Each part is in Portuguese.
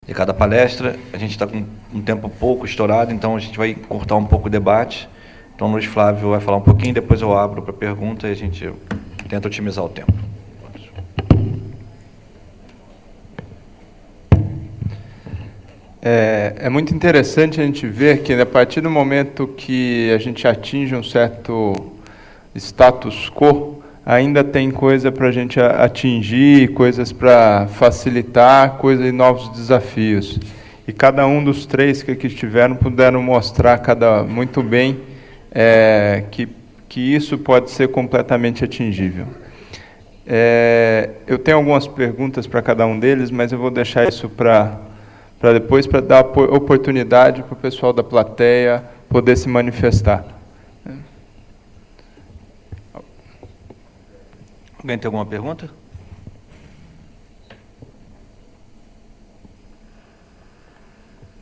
de cada palestra. A gente está com um tempo pouco estourado, então a gente vai cortar um pouco o debate. Então, o Luiz Flávio vai falar um pouquinho, depois eu abro para pergunta e a gente tenta otimizar o tempo. É muito interessante a gente ver que, a partir do momento que a gente atinge um certo status quo, ainda tem coisa para a gente atingir, coisas para facilitar, coisas e novos desafios. E cada um dos três que aqui estiveram puderam mostrar muito bem que isso pode ser completamente atingível. Eu tenho algumas perguntas para cada um deles, mas eu vou deixar isso para depois, para dar oportunidade para o pessoal da plateia poder se manifestar. Alguém tem alguma pergunta?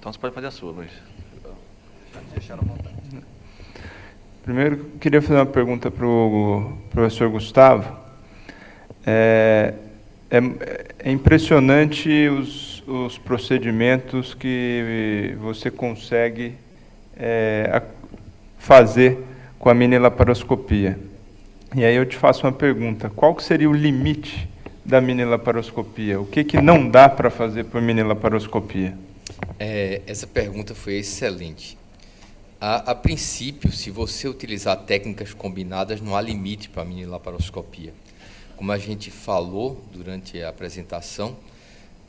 Então você pode fazer a sua, Luiz. Deixar à vontade. Primeiro, eu queria fazer uma pergunta para o professor Gustavo. É impressionante os procedimentos que você consegue fazer com a mini-laparoscopia. E aí eu te faço uma pergunta: qual que seria o limite da mini-laparoscopia? O que não dá para fazer por mini-laparoscopia? Essa pergunta foi excelente. A princípio, se você utilizar técnicas combinadas, não há limite para a mini-laparoscopia. Como a gente falou durante a apresentação,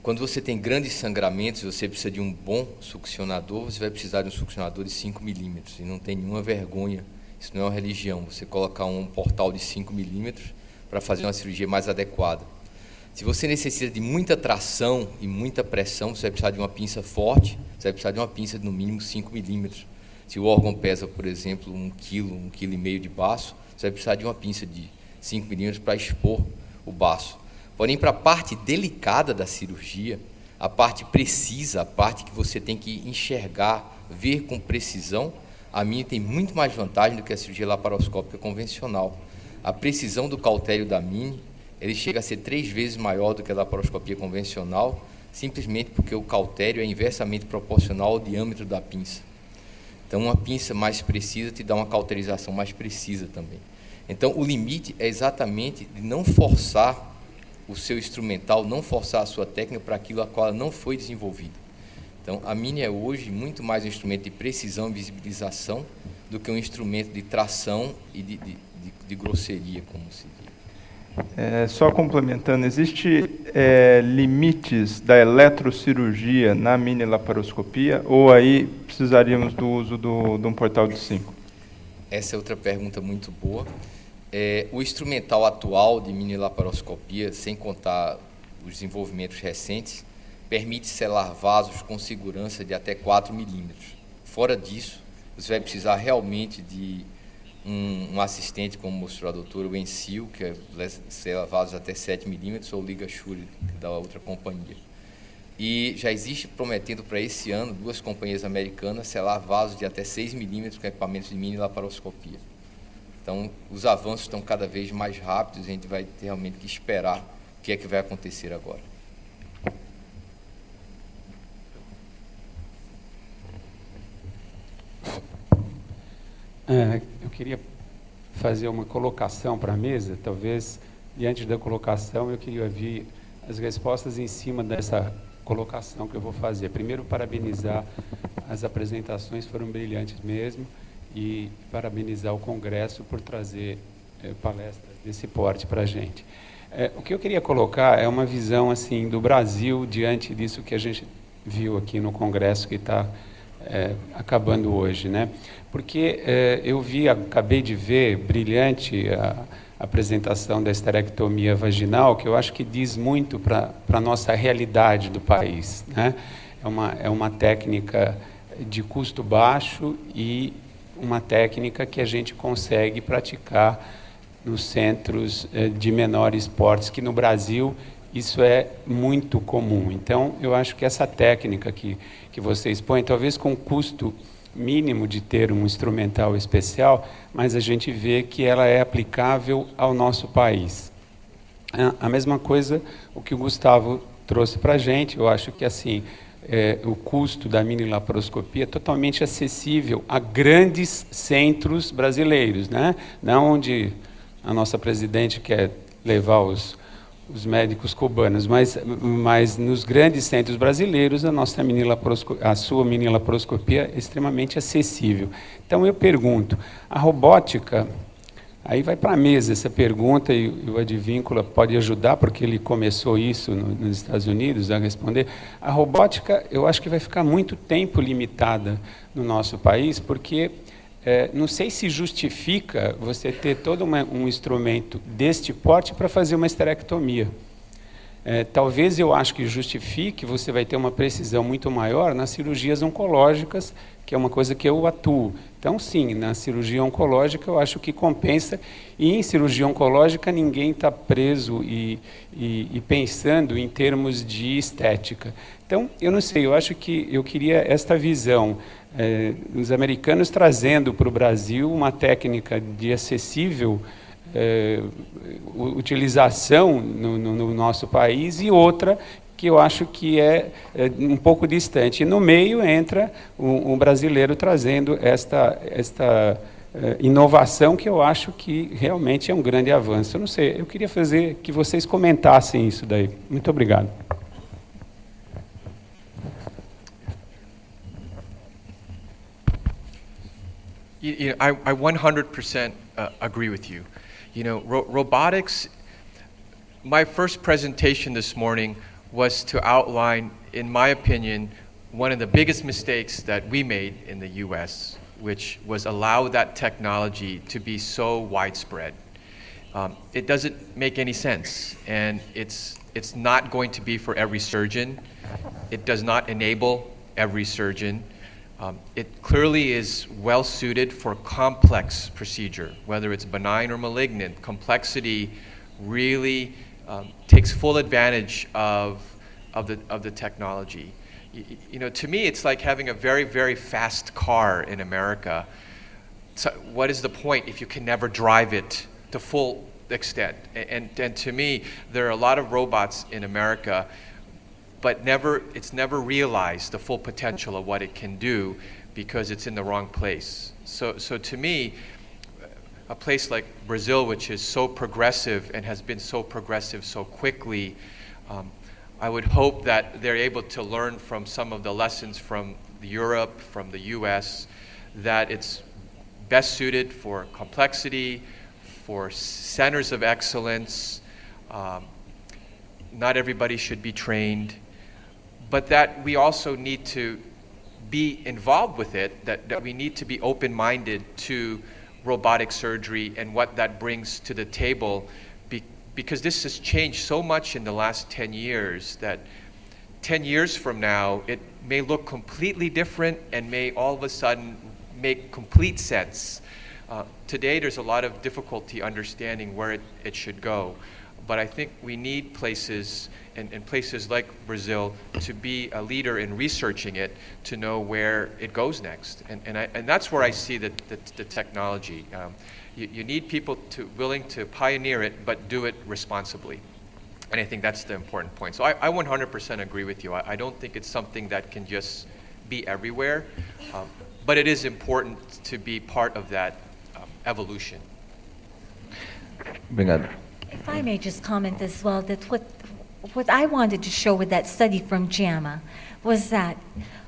quando você tem grandes sangramentos, você precisa de um bom succionador, você vai precisar de um succionador de 5 milímetros, e não tem nenhuma vergonha, isso não é uma religião, você colocar um portal de 5 milímetros para fazer uma cirurgia mais adequada. Se você necessita de muita tração e muita pressão, você vai precisar de uma pinça forte, você vai precisar de uma pinça de no mínimo 5 milímetros. Se o órgão pesa, por exemplo, 1 quilo, 1,5 kg de baço, você vai precisar de uma pinça de 5 milímetros para expor o baço. Porém, para a parte delicada da cirurgia, a parte precisa, a parte que você tem que enxergar, ver com precisão, a mini tem muito mais vantagem do que a cirurgia laparoscópica convencional. A precisão do cautério da mini, ele chega a ser 3 vezes maior do que a laparoscopia convencional, simplesmente porque o cautério é inversamente proporcional ao diâmetro da pinça. Então, uma pinça mais precisa te dá uma cauterização mais precisa também. Então, o limite é exatamente de não forçar o seu instrumental, não forçar a sua técnica para aquilo a qual ela não foi desenvolvida. Então, a mini é hoje muito mais um instrumento de precisão e visibilização do que um instrumento de tração e de grosseria, como se diz. Só complementando, existe limites da eletrocirurgia na mini-laparoscopia, ou aí precisaríamos do uso de um portal de 5? Essa é outra pergunta muito boa. O instrumental atual de mini-laparoscopia, sem contar os desenvolvimentos recentes, permite selar vasos com segurança de até 4 milímetros. Fora disso, você vai precisar realmente de um assistente, como mostrou a doutora, o Encil, que sela vasos até 7 milímetros, ou o Liga Shure, da outra companhia. E já existe, prometendo para esse ano, 2 companhias americanas selar vasos de até 6 milímetros com equipamentos de mini-laparoscopia. Então, os avanços estão cada vez mais rápidos, a gente vai ter realmente que esperar o que é que vai acontecer agora. Eu queria fazer uma colocação para a mesa, talvez, diante da colocação, eu queria ouvir as respostas em cima dessa colocação que eu vou fazer. Primeiro, parabenizar, as apresentações foram brilhantes mesmo, e parabenizar o Congresso por trazer palestras desse porte para a gente. O que eu queria colocar é uma visão assim do Brasil diante disso que a gente viu aqui no Congresso que está acabando hoje, né? Porque acabei de ver brilhante a apresentação da esterectomia vaginal, que eu acho que diz muito para a nossa realidade do país, né? É uma técnica de custo baixo e uma técnica que a gente consegue praticar nos centros de menores portes, que no Brasil isso é muito comum. Então, eu acho que essa técnica que você expõe, talvez com custo mínimo de ter um instrumental especial, mas a gente vê que ela é aplicável ao nosso país. A mesma coisa o que o Gustavo trouxe para a gente, eu acho que assim, o custo da mini-laparoscopia totalmente acessível a grandes centros brasileiros, né? Não onde a nossa presidente quer levar os médicos cubanos, mas nos grandes centros brasileiros a sua mini-laparoscopia é extremamente acessível. Então eu pergunto, a robótica, aí vai para a mesa essa pergunta e o Advíncula pode ajudar, porque ele começou isso nos Estados Unidos a responder. A robótica, eu acho que vai ficar muito tempo limitada no nosso país, porque não sei se justifica você ter todo um instrumento deste porte para fazer uma esterectomia. Talvez eu acho que justifique, você vai ter uma precisão muito maior nas cirurgias oncológicas, que é uma coisa que eu atuo. Então, sim, na cirurgia oncológica eu acho que compensa, e em cirurgia oncológica ninguém está preso e pensando em termos de estética. Então, eu não sei, eu acho que eu queria esta visão, os americanos trazendo para o Brasil uma técnica de acessível utilização no nosso país, e outra que eu acho que é um pouco distante. E no meio entra um brasileiro trazendo esta inovação, que eu acho que realmente é um grande avanço. Eu não sei, eu queria fazer que vocês comentassem isso daí. Muito obrigado. I 100% agree with you. Robotics, my first presentation this morning was to outline, in my opinion, one of the biggest mistakes that we made in the US, which was allow that technology to be so widespread. It doesn't make any sense, and it's not going to be for every surgeon. It does not enable every surgeon. It clearly is well suited for complex procedure, whether it's benign or malignant. Complexity really takes full advantage of the technology. To me, it's like having a very, very fast car in America. So what is the point if you can never drive it to full extent? And to me, there are a lot of robots in America, but it's never realized the full potential of what it can do because it's in the wrong place. So to me, a place like Brazil, which is so progressive and has been so progressive so quickly, I would hope that they're able to learn from some of the lessons from Europe, from the US, that it's best suited for complexity, for centers of excellence. Not everybody should be trained, but that we also need to be involved with it, that we need to be open-minded to robotic surgery and what that brings to the table, because this has changed so much in the last 10 years that 10 years from now, it may look completely different and may all of a sudden make complete sense. Today, there's a lot of difficulty understanding where it should go. But I think we need places, and places like Brazil, to be a leader in researching it, to know where it goes next. And that's where I see the technology. You need people willing to pioneer it, but do it responsibly. And I think that's the important point. So I 100% agree with you. I don't think it's something that can just be everywhere, but it is important to be part of that evolution. Obrigado. If I may just comment as well, that what I wanted to show with that study from JAMA was that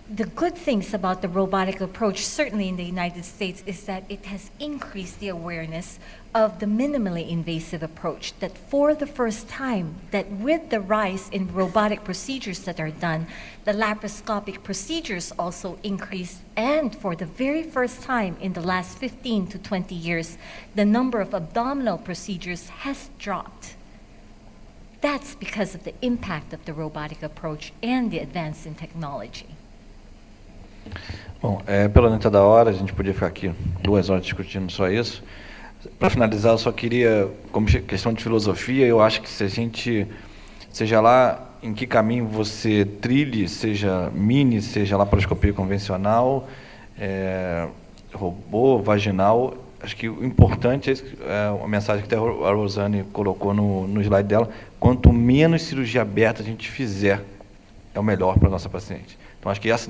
the good things about the robotic approach, certainly in the United States, is that it has increased the awareness of the minimally invasive approach, that for the first time, that with the rise in robotic procedures that are done, the laparoscopic procedures also increased, and for the very first time in the last 15 to 20 years, the number of abdominal procedures has dropped. That's because of the impact of the robotic approach and the advance in technology. Bom, pela neta da hora, a gente podia ficar aqui 2 horas discutindo só isso. Para finalizar, eu só queria, como questão de filosofia, eu acho que se a gente, seja lá em que caminho você trilhe, seja mini, seja laparoscopia convencional, robô, vaginal, acho que o importante é a mensagem que até a Rosane colocou no slide dela: quanto menos cirurgia aberta a gente fizer, é o melhor para a nossa paciente. Então, acho que essa,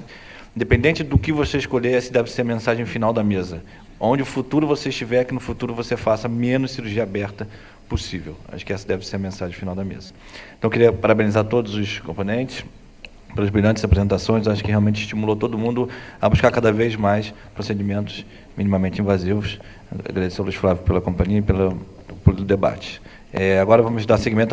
independente do que você escolher, essa deve ser a mensagem final da mesa. Onde o futuro você estiver, que no futuro você faça menos cirurgia aberta possível. Acho que essa deve ser a mensagem final da mesa. Então, eu queria parabenizar todos os componentes pelas brilhantes apresentações. Acho que realmente estimulou todo mundo a buscar cada vez mais procedimentos minimamente invasivos. Agradecer ao Luiz Flávio pela companhia e pelo debate. Agora vamos dar seguimento